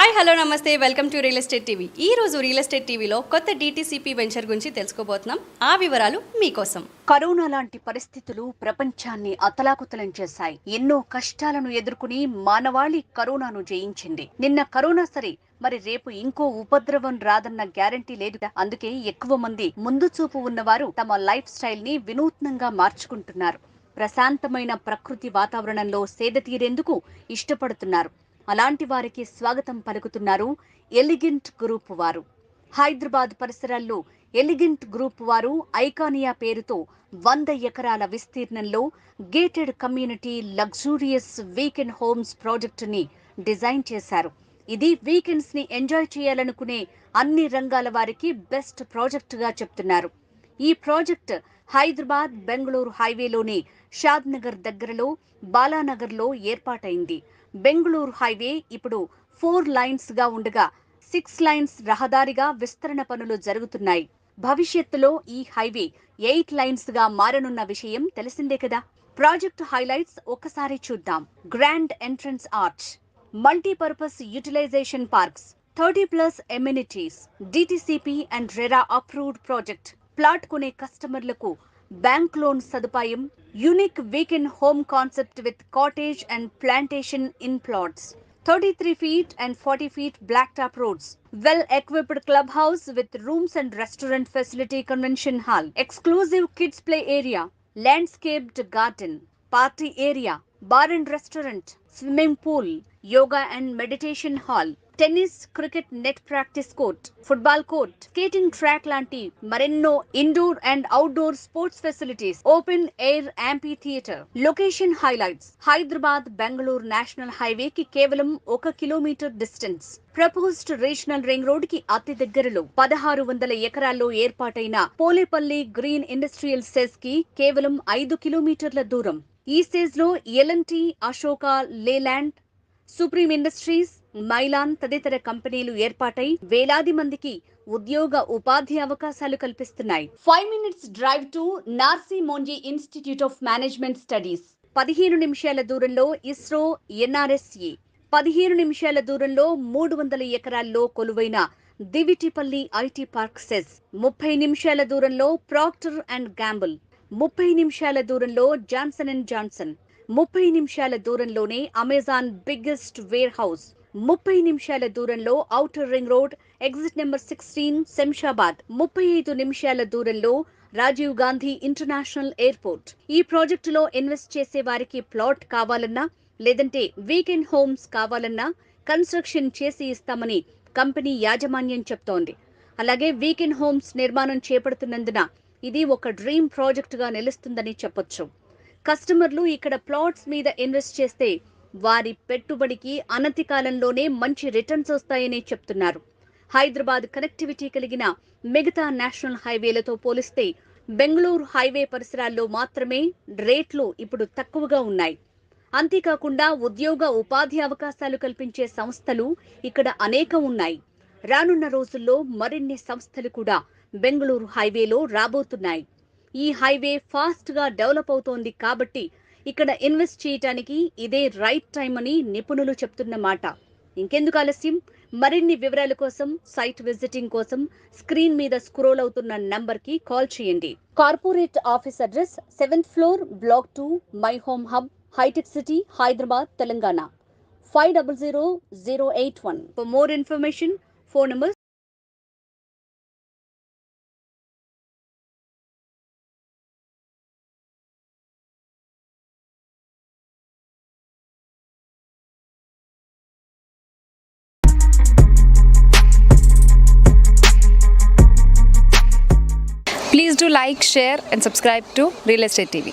Hi hello నమస్తే welcome to real estate TV. ఈ రోజు రియల్ ఎస్టేట్ టీవీలో కొత్త DTCP వెంచర్ గురించి తెలుసుకోబోతున్నాం. ఆ వివరాలు మీకోసం. కరోనా లాంటి పరిస్థితులు ప్రపంచాన్ని అతలాకుతలం చేశాయి. ఎన్నో కష్టాలను ఎదుర్కొని మానవాళి కరోనాను జయించింది. నిన్న కరోనా సరే, మరి రేపు ఇంకో ఉపద్రవం రాదన్న గ్యారంటీ లేదు. అందుకే ఎక్కువ మంది ముందు చూపు ఉన్నవారు తమ లైఫ్ స్టైల్ ని వినూత్నంగా మార్చుకుంటున్నారు. ప్రశాంతమైన ప్రకృతి వాతావరణంలో సేద తీరేందుకు ఇష్టపడుతున్నారు. అలాంటి వారికి స్వాగతం పలుకుతున్నారు ఎలిగెంట్ గ్రూప్ వారు. హైదరాబాద్ పరిసరాల్లో ఎలిగెంట్ గ్రూప్ వారు ఐకానియా పేరుతో 100 ఎకరాల విస్తీర్ణంలో gated community luxurious weekend homes ప్రాజెక్టుని డిజైన్ చేశారు. ఇది వీకెండ్స్ ని ఎంజాయ్ చేయాలనుకునే అన్ని రంగాల వారికి బెస్ట్ ప్రాజెక్టుగా చెప్తున్నారు. ఈ ప్రాజెక్ట్ హైదరాబాద్ బెంగళూరు హైవేలోని షాద్ నగర్ దగ్గరలో బాలానగర్లో ఏర్పాటైంది. బెంగళూరు హైవే ఇప్పుడు 4 లైన్స్ గా ఉండగా 6 లైన్స్ రహదారిగా విస్తరణ పనులు జరుగుతున్నాయి. భవిష్యత్తులో ఈ హైవే 8 లైన్స్ గా మారనున్న విషయం తెలిసిందే కదా. ప్రాజెక్ట్ హైలైట్స్ ఒకసారి చూద్దాం. Grand entrance arch, multipurpose utilization parks, 30+ amenities, DTCP and RERA approved project. Plot కొనే కస్టమర్లకు బ్యాంక్ లోన్ సదుపాయం, unique weekend home concept with cottage and plantation in plots, 33 feet and 40 feet blacktop roads, well-equipped clubhouse with rooms and restaurant facility, convention hall, exclusive kids play area, landscaped garden, party area, bar and restaurant, swimming pool, yoga and meditation hall, tennis, cricket net practice court, football court, skating track లాంటి మరెన్నో indoor and outdoor sports facilities, open air amphitheatre. Location highlights: Hyderabad Bengaluru national highway కి కేవలం 1 kilometre distance. Proposed regional ring road కి అతి దగ్గరలో 1600 ఎకరాల్లో ఏర్పాటైన Polepally green industrial SEZ కి కేవలం 5 కిలోమీటర్ల దూరం. ఈ సెజ్ లో L&T, Ashok Leyland, Supreme Industries, Mylan తదితర కంపెనీలు ఏర్పాటై వేలాది మందికి ఉద్యోగ ఉపాధి అవకాశాలు కల్పిస్తున్నాయి. 5 minutes drive to Narsee Monjee institute of management studies. 15 నిమిషాల దూరంలో ఇస్రో NRSE. 15 నిమిషాల దూరంలో 300 ఎకరాల్లో కొలువైన దివిటిపల్లి ఐటీ పార్క్ సెజ్. 30 నిమిషాల దూరంలో ప్రాక్టర్ అండ్ గ్యాంబుల్. 30 నిమిషాల దూరంలో జాన్సన్ అండ్ జాన్సన్. 30 నిమిషాల దూరంలోనే అమెజాన్ బిగ్గెస్ట్ వేర్ హౌస్. 30 నిమిషాల దూరంలో outer ring road, exit number 16 Shamshabad. 35 నిమిషాల దూరంలో రాజీవ్ గాంధీ ఇంటర్నేషనల్ ఎయిర్పోర్ట్. ఈ ప్రాజెక్టులో ఇన్వెస్ట్ చేసే వారికి ప్లాట్ కావాలన్నా, లేదంటే వీకెండ్ హోమ్స్ కావాలన్నా కన్స్ట్రక్షన్ చేసి ఇస్తామని కంపెనీ యాజమాన్యం చెప్తోంది. అలాగే వీకెండ్ హోమ్స్ నిర్మాణం చేపడుతున్నందున ఇది ఒక డ్రీమ్ ప్రాజెక్టుగా నిలుస్తుందని చెప్పొచ్చు. కస్టమర్లు ఇక్కడ ప్లాట్స్ మీద ఇన్వెస్ట్ చేస్తే వారి పెట్టుబడికి అనతి కాలంలోనే మంచి రిటర్న్స్ వస్తాయని చెప్తున్నారు. హైదరాబాద్ కనెక్టివిటీ కలిగిన మిగతా నేషనల్ హైవేలతో పోలిస్తే బెంగళూరు హైవే పరిసరాల్లో మాత్రమే రేట్లు ఇప్పుడు తక్కువగా ఉన్నాయి. అంతేకాకుండా ఉద్యోగ ఉపాధి అవకాశాలు కల్పించే సంస్థలు ఇక్కడ అనేకం ఉన్నాయి. రానున్న రోజుల్లో మరిన్ని సంస్థలు కూడా బెంగళూరు హైవేలో రాబోతున్నాయి. ఈ హైవే ఫాస్ట్ గా డెవలప్ అవుతోంది కాబట్టి ఇక్కడ ఇన్వెస్ట్ చేయడానికి ఇదే రైట్ టైం అని నిపుణులు చెప్తున్నమాట. ఇంకెందుకు ఆలస్యం? మరిన్ని వివరాల కోసం, సైట్ విజిటింగ్ కోసం స్క్రీన్ మీద స్క్రోల్ అవుతున్న నంబర్ కి కాల్ చేయండి. Corporate office address 7th floor, Block 2, My Home Hub, Hitech City, Hyderabad, Telangana. 500081. For more information, phone number Please do like, share and subscribe to Real Estate TV.